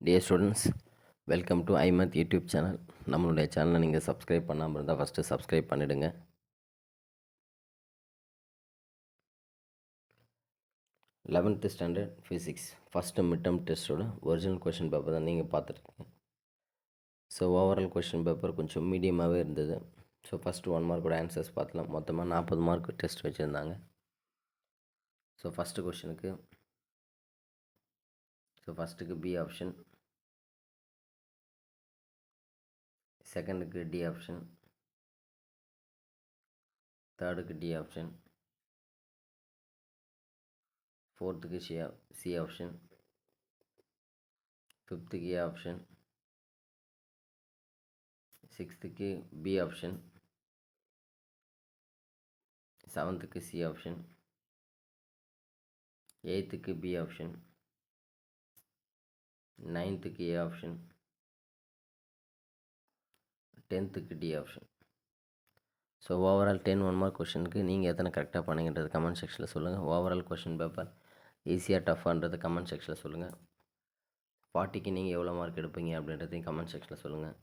Dear students, welcome to Aimath YouTube channel. நம்மளுடைய சேனலை நீங்கள் சப்ஸ்கிரைப் பண்ணாமல் இருந்தால் ஃபஸ்ட்டு சப்ஸ்கிரைப் பண்ணிவிடுங்க. 11th standard physics first mid term டெஸ்ட்டோட ஒரிஜினல் கொஷின் பேப்பர் தான் நீங்கள் பார்த்துருக்கீங்க. ஸோ ஓவரால் கொஷின் பேப்பர் கொஞ்சம் மீடியமாகவே இருந்தது. ஸோ ஃபஸ்ட்டு 1 மார்க்கோட ஆன்சர்ஸ் பார்த்தலாம். மொத்தமாக 40 மார்க் டெஸ்ட் வச்சுருந்தாங்க. ஸோ ஃபஸ்ட்டு கொஷினுக்கு ஃபஸ்ட்டுக்கு பி ஆப்ஷன், செகண்டுக்கு டி ஆப்ஷன், தேர்டுக்கு டி ஆப்ஷன், ஃபோர்த்துக்கு சி ஆப்ஷன், ஃபிஃப்த்துக்கு ஏ ஆப்ஷன், சிக்ஸ்த்துக்கு பி ஆப்ஷன், செவன்த்துக்கு சி ஆப்ஷன், எயித்துக்கு பி ஆப்ஷன், நைன்த்துக்கு A option, 10th D option. So overall 10 1 mark கொஷனுக்கு நீங்கள் எத்தனை கரெக்டாக பண்ணீங்கன்றது கமெண்ட் செக்ஷனில் சொல்லுங்கள். ஓவரால் கொஷின் பேப்பர் ஈஸியாக டஃப்பான்றது கமெண்ட் செக்ஷனில் சொல்லுங்கள். 40க்கு நீங்கள் எவ்வளோ மார்க் எடுப்பீங்க அப்படின்றதையும் கமெண்ட் செக்ஷனில் சொல்லுங்கள்.